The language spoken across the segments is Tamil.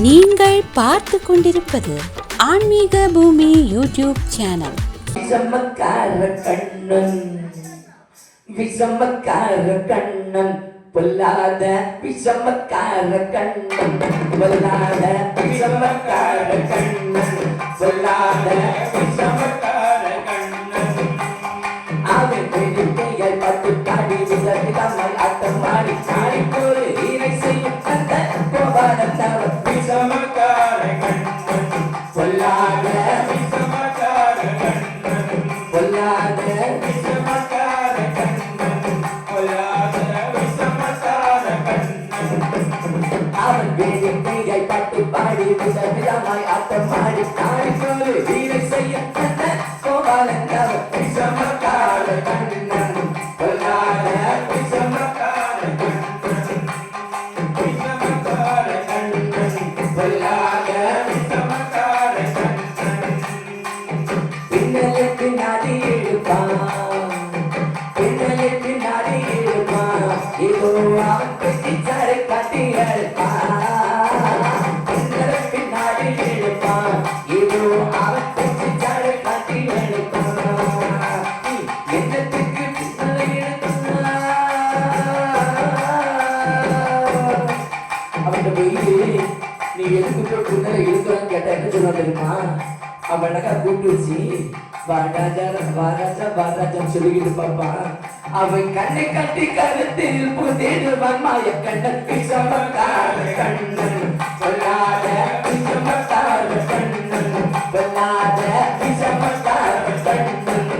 நீங்கள் பார்த்து கொண்டிருப்பது ஆன்மீக பூமி யூடியூப் சேனல். விஷமக்கார கண்ணன் பொல்லாத விஷமக்கார கண்ணன் பொல்லாத விஷமக்கார கண்ணன் பொல்லாத விஷமக்கார கண்ணன் அவன் பெருமையை பட்டு பாடி விதவிதமாய் ஆட்டம் ஆடி சாடி போரு இறை செய்யும் அந்த கோபாலத்தவர் விஷமக்கார கண்ணன் பொல்லாத விஷமக்கார கண்ணன் பொல்லாத விஷமக்கார கண்ணன் பொல்லாத விஷமக்கார கண்ணன் அவன் பெருமையை பட்டு பாடி விதவிதமாய் ஆட்டம் ஆடி சாடி போரு இறை செய்யும் அந்த கோபாலத்தவர் விஷமக்கார கண்ணன் பொல்லாத விஷமக்கார கண்ணன் விஷமக்கார கண்ணன் பொல்லாத விஷமக்கார கண்ணன் பின்னலுக்கு நாடி இழுப்பான் பின்னலுக்கு நாடி இழுப்பான் இதோ அவன் பெட்டிச்சாரை காட்டி அழுப்பான் பின்னலுக்கு நாடி இழுப்பான் இதோ அவன் பெட்டிச்சாரை காட்டி அழுப்பான் என்னத்துக்கு பின்னலை இழுப்பான் அவன் போய் நீ எதுக்கு பின்னலை இழுக்கிறான்னு கேட்டா என்ன சொல்லுவான் தெரியுமா? அவன் அழகா கூப்பிட்டு வச்சு வாராஜான்னு சொல்லிக்கிட்டு பாப்பான். அவன் கண்ணை கட்டி கருத்தில் புதிடுவான் மாய கண்ணன் விஷமக்கார கண்ணன் பொல்லாத விஷமக்கார கண்ணன் பொல்லாத விஷமக்கார கண்ணன்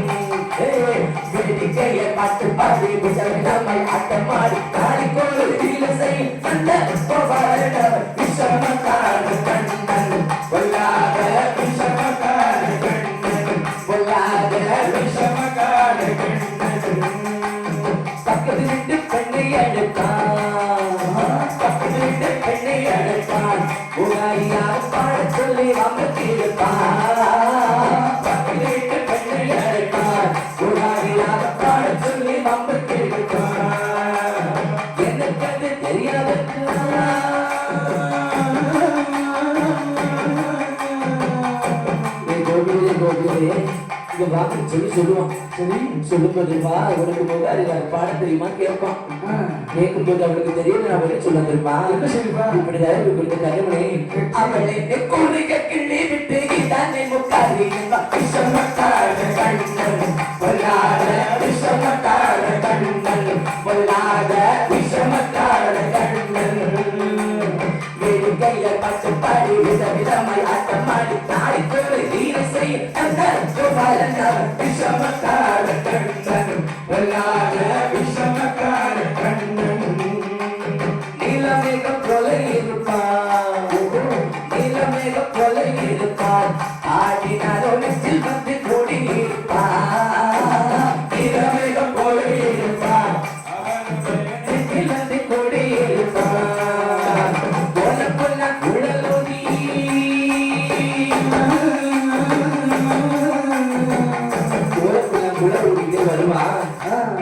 வேடிக்கையை பாட்டு பாடி விதவிதமாய் ஆட்டமாடி தாடி கோடு இலசை அந்த கோபாலத்தவர் விஷமக்கார கண்ணன் பொல்லாத விஷமக்கார கண்ணன் பொல்லாத விஷமக்கார கண்ணன் பக்கத்து விட்டு பெண்ணை அழைத்தான் பக்கத்து விட்டு பெண்ணை அழைத்தான் உகாரியாக பாட சொல்லி அமர்த்தி இருப்பான் பக்கத்து விட்டு பெண்ணை அழைத்தான் உகாரியாக பாட சொல்லி அமர்த்தி இருப்பான் எனக்கு அது தெரியாத சொல்லி சொல்லுவான். சரி சொல்லும்போதுப்பா உனக்கு முகாரி பாட தெரியுமா கேட்பான். கேட்கும்போது அவளுக்கு தெரியும் நான் வெளியே சொல்ல தெரியுமா இப்படிதான் இப்படி கருமணி அவளை கூலிக கிள்ளி விட்டு தானே முக்காரி விஷமக்கார கண்ணன் பொல்லாத விஷமக்கார கண்ணன் பொல்லாத விஷமக்கார கண்ணன் வேடிக்கையை பட்டு பாடி விதவிதமாய் ஆட்டமாடி தாடி கோடு ஈர செய்யும் அந்த கோபாலத்தவர் விஷமக்கார கண்ணன் பொல்லாத விஷமக்கார கண்ணன் நீலமேகம் போல இருப்பான் நீலமேகம் போல இருப்பான் ஆடினாரோ நெஞ்சில் வந்து கூடி இருப்பான் நீலமேகம் போல இருப்பான் நெஞ்சில் வந்து கூடி இருப்பான் போல போல குழலோதி வருவான்.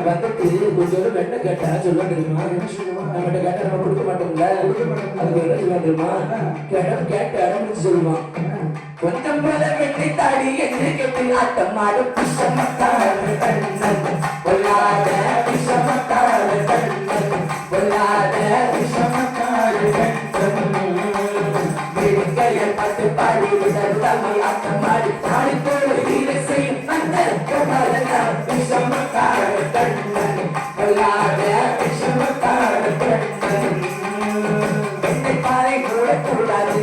வந்துட்டு கொஞ்சம் வெண்ணை கேட்டா சொல்ல தெரியுமா? நம்மகிட்ட கேட்டா நம்ம கொடுக்க மாட்டோம்ல, அதுக்கு என்ன சொல்ல தெரியுமா? கேட்ட அடம்பிடிச்சு சொல்லுவான். கொஞ்சம் போல வெண்ணை தாடி என்று கேட்டு ஆட்டம் ஆடும் விஷமக்கார கண்ணன் பொல்லாத விஷமக்கார கண்ணன் பொல்லாத விஷமக்கார கண்ணன் வேடிக்கையை பட்டு பாடி விதவிதமாய் ஆட்டம் ஆடி தாடி போடு ஈரை செய்யும் அந்த கோபாலத்தவர் விஷமக்கார கண்ணன் பொல்லாத விஷமக்கார கண்ணன் வெண்ணை பாறை போடக்கூடாது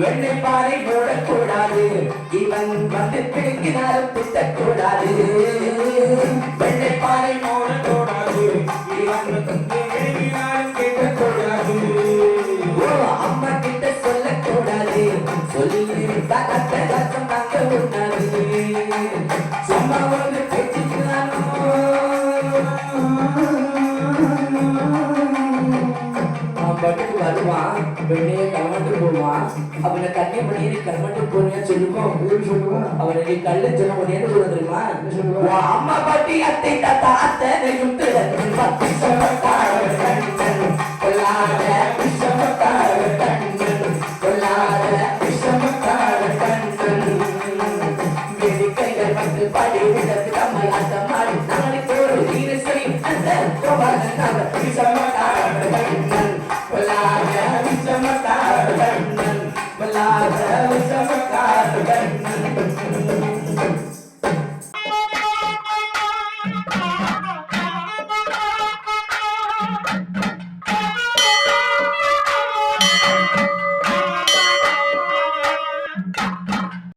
வெண்ணை பாறை போடக்கூடாது இவன் வந்து பிடிக்கினாலும் திட்டக்கூடாது வெண்ணை பாறை போடக்கூடாது இவன் வந்து பிடிக்கினாலும் திட்டக்கூடாது அம்மா கிட்ட சொல்லக்கூடாது சொல்லி கஷ்டம் தாங்க உண்டாது சும்மா வந்து பேசிக்கலானோ பட்டுக்கு வருவான். வெண்ணையை கிளம்பிட்டு போவான். அவனை கண்ணி மணியை கிளம்பிட்டு போறியா சொல்லுவோம். அவனை நீ கல்ல சொன்ன உடனே சொல்ல தெரியுமா? அம்மா பாட்டி அத்தை தாத்தா அத்தனையும் விஷமக்கார கண்ணன் பொல்லாத விஷமக்கார கண்ணன் என்ன நீ சொல்ல